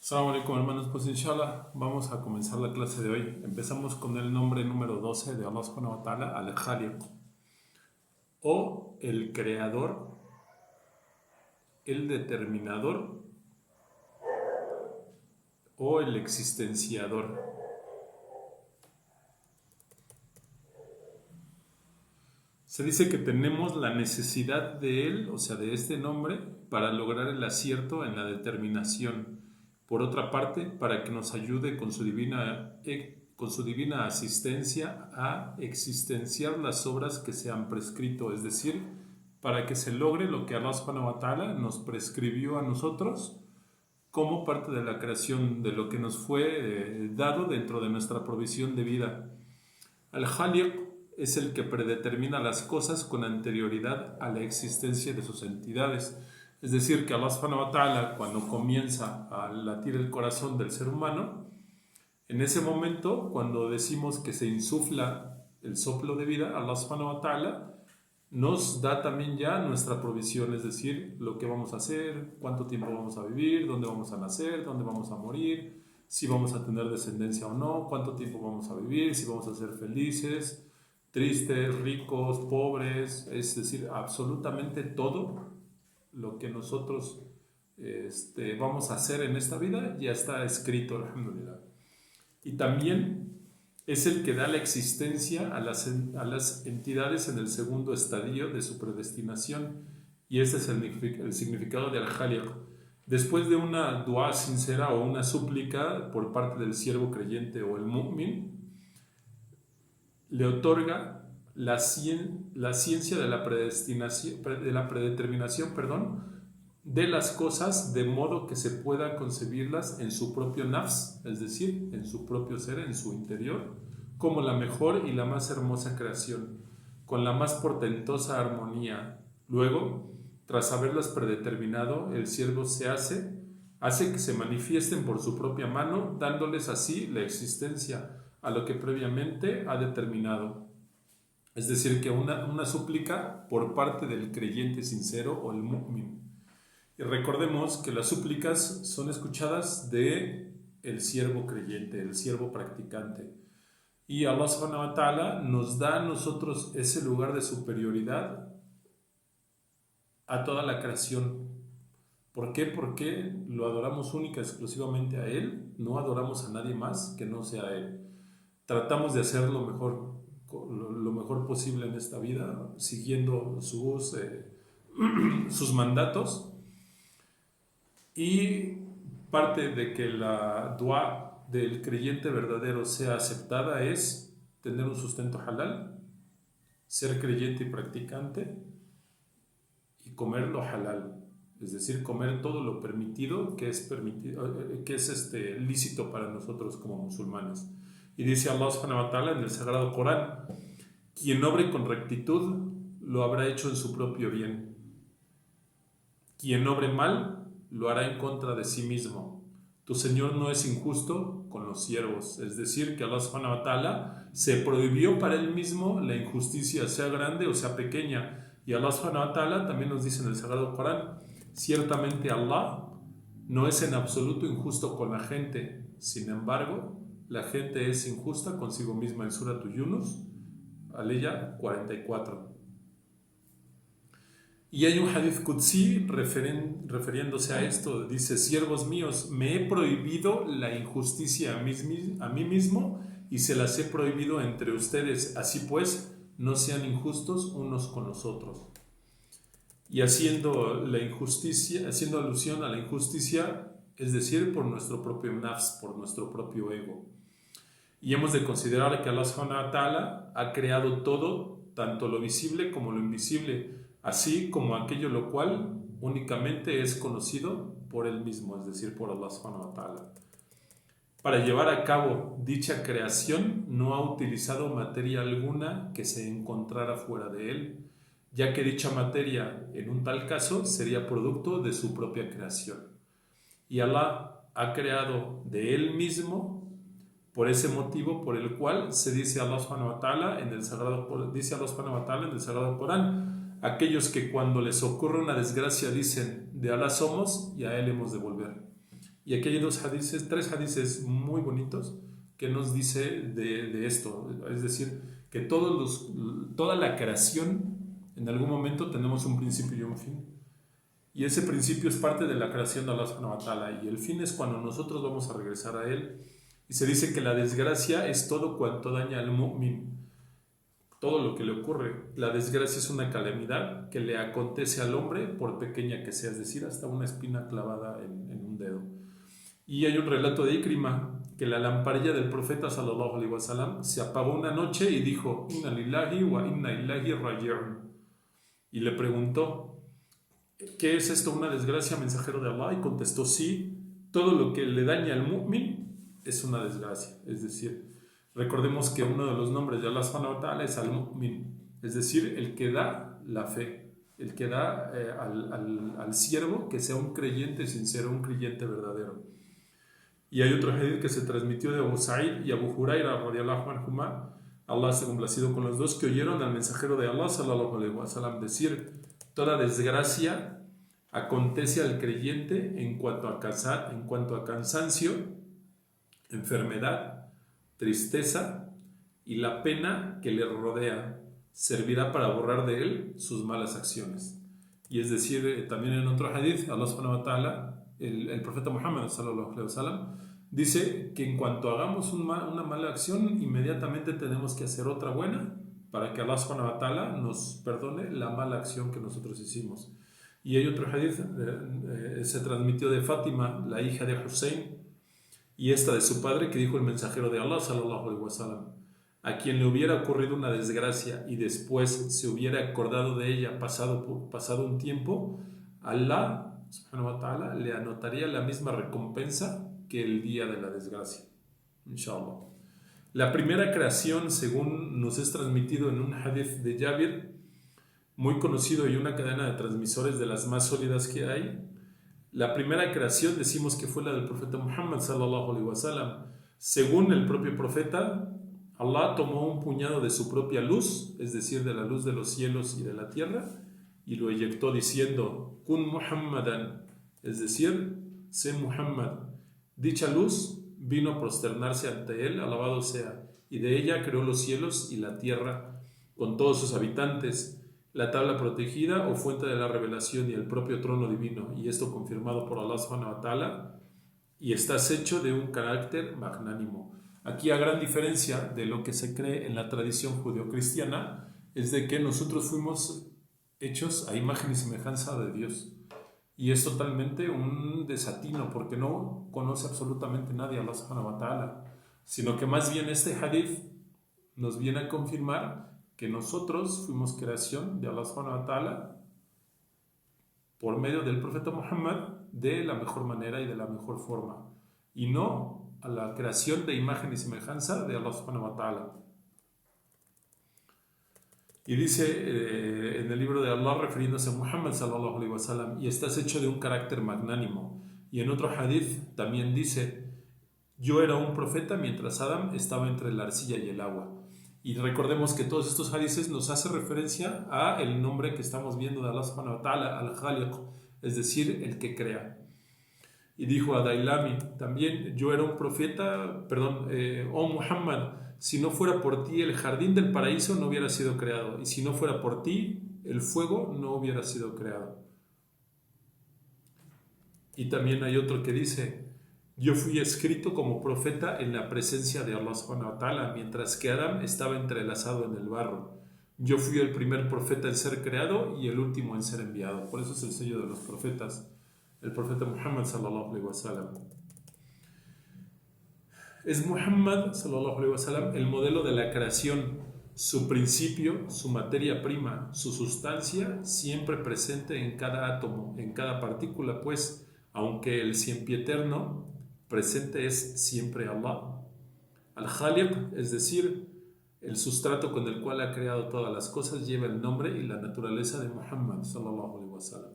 Assalamu alaikum hermanos, pues inshallah vamos a comenzar la clase de hoy. Empezamos con el nombre número 12 de Allah subhanahu wa ta'ala, al-Khaliq, o el creador, el determinador o el existenciador. Se dice que tenemos la necesidad de él, o sea, de este nombre, para lograr el acierto en la determinación. Por otra parte, para que nos ayude con su divina asistencia a existenciar las obras que se han prescrito, es decir, para que se logre lo que Allah subhanahu wa ta'ala nos prescribió a nosotros como parte de la creación, de lo que nos fue dado dentro de nuestra provisión de vida. Al-Khaliq es el que predetermina las cosas con anterioridad a la existencia de sus entidades. Es decir, que Allah subhanahu wa ta'ala, cuando comienza a latir el corazón del ser humano, en ese momento, cuando decimos que se insufla el soplo de vida, Allah subhanahu wa ta'ala nos da también ya nuestra provisión, es decir, lo que vamos a hacer, cuánto tiempo vamos a vivir, dónde vamos a nacer, dónde vamos a morir, si vamos a tener descendencia o no, cuánto tiempo vamos a vivir, si vamos a ser felices, tristes, ricos, pobres, es decir, absolutamente todo lo que nosotros vamos a hacer en esta vida ya está escrito, alhamdulillah. Y también es el que da la existencia a las entidades en el segundo estadio de su predestinación, y este es el significado de al-Khaliq. Después de una dua sincera o una súplica por parte del siervo creyente o el mu'min, le otorga la ciencia de la predestinación, de la predeterminación, de las cosas, de modo que se pueda concebirlas en su propio nafs, es decir, en su propio ser, en su interior, como la mejor y la más hermosa creación, con la más portentosa armonía. Luego, tras haberlas predeterminado, el siervo hace que se manifiesten por su propia mano, dándoles así la existencia a lo que previamente ha determinado. Es decir, que una súplica por parte del creyente sincero o el mu'min. Y recordemos que las súplicas son escuchadas de el siervo creyente, el siervo practicante. Y Allah subhanahu wa ta'ala nos da a nosotros ese lugar de superioridad a toda la creación. ¿Por qué? Porque lo adoramos única y exclusivamente a Él, no adoramos a nadie más que no sea Él. Tratamos de hacer lo mejor posible en esta vida, siguiendo sus mandatos. Y parte de que la dua del creyente verdadero sea aceptada es tener un sustento halal, ser creyente y practicante y comer lo halal, es decir, comer todo lo permitido que es lícito para nosotros como musulmanes. Y dice Allah subhanahu wa ta'ala en el Sagrado Corán: quien obre con rectitud lo habrá hecho en su propio bien, quien obre mal lo hará en contra de sí mismo. Tu Señor no es injusto con los siervos. Es decir, que Allah subhanahu wa ta'ala se prohibió para Él mismo la injusticia, sea grande o sea pequeña. Y Allah subhanahu wa ta'ala también nos dice en el Sagrado Corán: ciertamente Allah no es en absoluto injusto con la gente. Sin embargo, la gente es injusta consigo misma, en Surah Yunus, aleya 44. Y hay un hadith qudsi refiriéndose a esto. Dice: siervos míos, me he prohibido la injusticia a mí mismo y se las he prohibido entre ustedes. Así pues, no sean injustos unos con los otros. Y haciendo alusión a la injusticia, es decir, por nuestro propio nafs, por nuestro propio ego. Y hemos de considerar que Allah subhanahu wa ta'ala ha creado todo, tanto lo visible como lo invisible, así como aquello lo cual únicamente es conocido por Él mismo, es decir, por Allah subhanahu wa ta'ala. Para llevar a cabo dicha creación no ha utilizado materia alguna que se encontrara fuera de Él, ya que dicha materia en un tal caso sería producto de su propia creación. Y Allah ha creado de Él mismo, por ese motivo por el cual se dice Allah subhanahu wa ta'ala en el Sagrado Corán: aquellos que cuando les ocurre una desgracia dicen, de Allah somos y a Él hemos de volver. Y aquí hay tres hadices muy bonitos que nos dice de esto. Es decir, que toda la creación, en algún momento tenemos un principio y un fin. Y ese principio es parte de la creación de Allah subhanahu wa ta'ala. Y el fin es cuando nosotros vamos a regresar a Él. Y se dice que la desgracia es todo cuanto daña al mu'min. Todo lo que le ocurre. La desgracia es una calamidad que le acontece al hombre, por pequeña que sea, es decir, hasta una espina clavada en un dedo. Y hay un relato de Ikrima, que la lamparilla del profeta sallallahu alaihi wasallam se apagó una noche y dijo: Inna lillahi wa inna ilaihi raji'un. Y le preguntó: ¿qué es esto, una desgracia, mensajero de Allah? Y contestó: sí, todo lo que le daña al mu'min es una desgracia. Es decir, recordemos que uno de los nombres de Allah subhanahu wa ta'ala es al-mu'min, es decir, el que da la fe, el que da al siervo que sea un creyente sincero, un creyente verdadero. Y hay otro hadith que se transmitió de Abu Sa'id y Abu Huraira radiyallahu anhuma, Allah se ha complacido con los dos, que oyeron al mensajero de Allah sallallahu alaihi wasallam decir: toda desgracia acontece al creyente en cuanto a cansancio, enfermedad, tristeza y la pena que le rodea servirá para borrar de él sus malas acciones. Y es decir, también en otro hadith, Allah subhanahu wa ta'ala, el profeta Muhammad sallallahu alaihi wasallam, dice que en cuanto hagamos una mala acción, inmediatamente tenemos que hacer otra buena para que Allah subhanahu wa ta'ala nos perdone la mala acción que nosotros hicimos. Y hay otro hadith, se transmitió de Fátima, la hija de Hussein, y esta de su padre, que dijo el mensajero de Allah sallallahu alaihi wasallam: a quien le hubiera ocurrido una desgracia y después se hubiera acordado de ella pasado un tiempo, Allah subhanahu wa ta'ala le anotaría la misma recompensa que el día de la desgracia, inshallah. La primera creación, según nos es transmitido en un hadith de Jabir, muy conocido y una cadena de transmisores de las más sólidas que hay, la primera creación decimos que fue la del profeta Muhammad sallallahu alaihi wasallam. Según el propio profeta, Allah tomó un puñado de su propia luz, es decir, de la luz de los cielos y de la tierra, y lo eyectó diciendo: Kun Muhammadan, es decir, sé Muhammad. Dicha luz vino a prosternarse ante él, alabado sea, y de ella creó los cielos y la tierra con todos sus habitantes, la tabla protegida o fuente de la revelación y el propio trono divino, y esto confirmado por Allah subhanahu wa ta'ala, y estás hecho de un carácter magnánimo. Aquí, a gran diferencia de lo que se cree en la tradición judeocristiana, es de que nosotros fuimos hechos a imagen y semejanza de Dios. Y es totalmente un desatino, porque no conoce absolutamente nadie a Allah subhanahu wa ta'ala, sino que más bien este hadith nos viene a confirmar que nosotros fuimos creación de Allah subhanahu wa ta'ala por medio del profeta Muhammad de la mejor manera y de la mejor forma, y no a la creación de imagen y semejanza de Allah subhanahu wa ta'ala. Y dice en el libro de Allah, refiriéndose a Muhammad sallallahu alaihi wasallam: y estás hecho de un carácter magnánimo. Y en otro hadith también dice: yo era un profeta mientras Adam estaba entre la arcilla y el agua. Y recordemos que todos estos hadiths nos hace referencia a el nombre que estamos viendo de Allah subhanahu wa ta'ala, al-Khaliq, es decir, el que crea. Y dijo a Dailami también: yo era un profeta, oh Muhammad, si no fuera por ti el jardín del paraíso no hubiera sido creado, y si no fuera por ti el fuego no hubiera sido creado. Y también hay otro que dice: yo fui escrito como profeta en la presencia de Allah subhanahu wa ta'ala, mientras que Adam estaba entrelazado en el barro. Yo fui el primer profeta en ser creado y el último en ser enviado. Por eso es el sello de los profetas, el profeta Muhammad sallallahu alaihi wasallam. Es Muhammad sallallahu alaihi wasallam el modelo de la creación, su principio, su materia prima, su sustancia, siempre presente en cada átomo, en cada partícula, pues, aunque el sempiterno presente es siempre Allah. Al-Khaliq, es decir, el sustrato con el cual ha creado todas las cosas, lleva el nombre y la naturaleza de Muhammad sallallahu alaihi wasallam.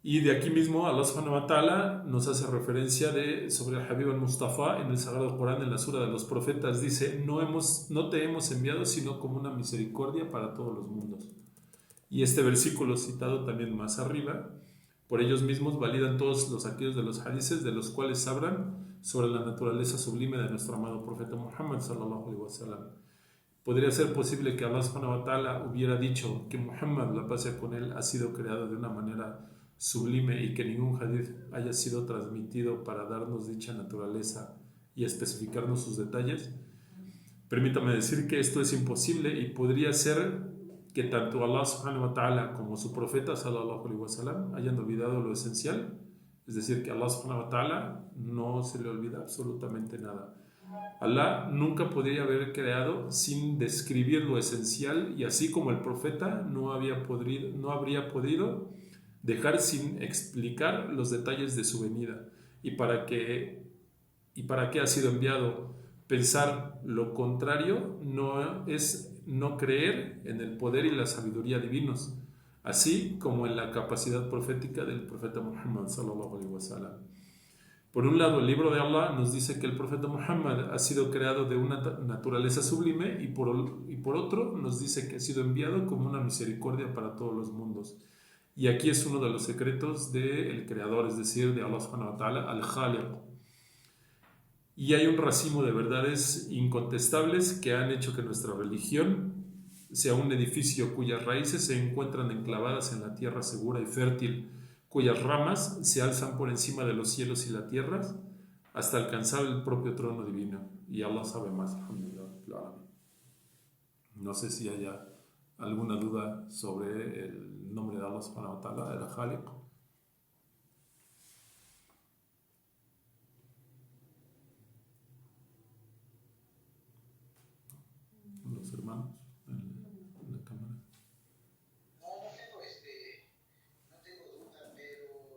Y de aquí mismo Allah subhanahu wa ta'ala nos hace referencia sobre el Habib al-Mustafa en el Sagrado Corán, en la Sura de los Profetas. Dice: no te hemos enviado sino como una misericordia para todos los mundos. Y este versículo citado también más arriba Por ellos mismos validan todos los aquellos de los hadices de los cuales hablan sobre la naturaleza sublime de nuestro amado profeta Muhammad sallallahu alaihi wasallam. ¿Podría ser posible que Allah subhanahu wa ta'ala hubiera dicho que Muhammad, la paz sea con él, ha sido creado de una manera sublime y que ningún hadith haya sido transmitido para darnos dicha naturaleza y especificarnos sus detalles? Permítame decir que esto es imposible y podría ser que tanto Allah subhanahu wa ta'ala como su profeta sallallahu alaihi wasallam hayan olvidado lo esencial, es decir, que Allah subhanahu wa ta'ala no se le olvida absolutamente nada. Allah nunca podría haber creado sin describir lo esencial, y así como el profeta no habría podido dejar sin explicar los detalles de su venida y para qué ha sido enviado. Pensar lo contrario no es no creer en el poder y la sabiduría divinos, así como en la capacidad profética del profeta Muhammad sallallahu alaihi wasallam. Por un lado, el libro de Allah nos dice que el profeta Muhammad ha sido creado de una naturaleza sublime, y por otro nos dice que ha sido enviado como una misericordia para todos los mundos. Y aquí es uno de los secretos del Creador, es decir, de Allah subhanahu wa ta'ala, al-Khaliq. Y hay un racimo de verdades incontestables que han hecho que nuestra religión sea un edificio cuyas raíces se encuentran enclavadas en la tierra segura y fértil, cuyas ramas se alzan por encima de los cielos y la tierra hasta alcanzar el propio trono divino. Y Allah sabe más. No sé si haya alguna duda sobre el nombre de Allah subhanahu wa ta'ala, el Khaliq. Los hermanos en la cámara. No tengo duda, pero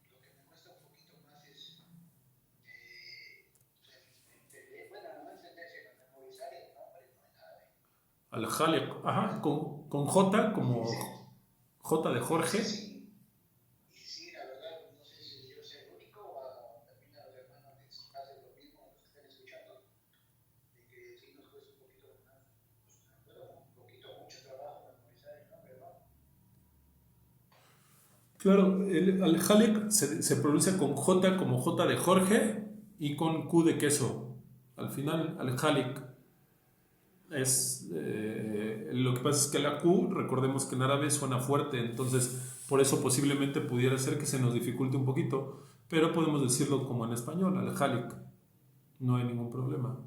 lo que me cuesta un poquito más es, bueno, no entenderse, memorizar el nombre, no es nada. Al-Khaliq, ajá, con J como J de Jorge. Sí, la verdad, no sé si yo soy el único o también a los hermanos les pasa lo mismo a los que están escuchando, de que sí nos cuesta un poquito más, bueno, un poquito, mucho trabajo memorizar el nombre, ¿no? Claro, el Al-Khaliq se pronuncia con J como J de Jorge y con Q de queso. Al final, Al-Khaliq lo que pasa es que la Q, recordemos que en árabe suena fuerte, entonces por eso posiblemente pudiera ser que se nos dificulte un poquito, pero podemos decirlo como en español, Al-Khaliq, no hay ningún problema.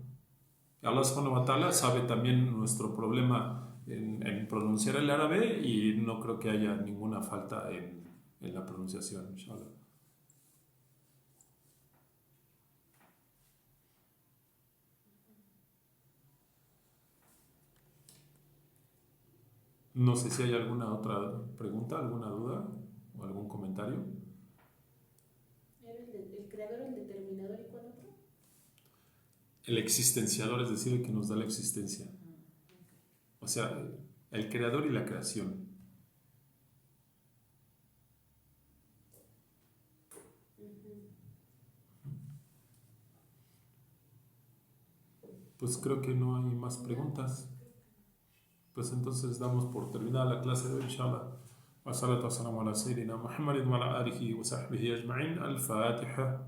Allah subhanahu wa ta'ala sabe también nuestro problema en pronunciar el árabe, y no creo que haya ninguna falta en la pronunciación, inshallah. No sé si hay alguna otra pregunta, alguna duda o algún comentario. ¿Era el creador, el determinador y cuál otro? El existenciador, es decir, el que nos da la existencia. O sea, el creador y la creación. Pues creo que no hay más preguntas. Pues entonces damos por terminada la clase de hoy, inshallah. Wa salatu wa salam ala sayyidina Muhammadin wa ala alihi wa sahbihi ajma'in. Al-Fatiha.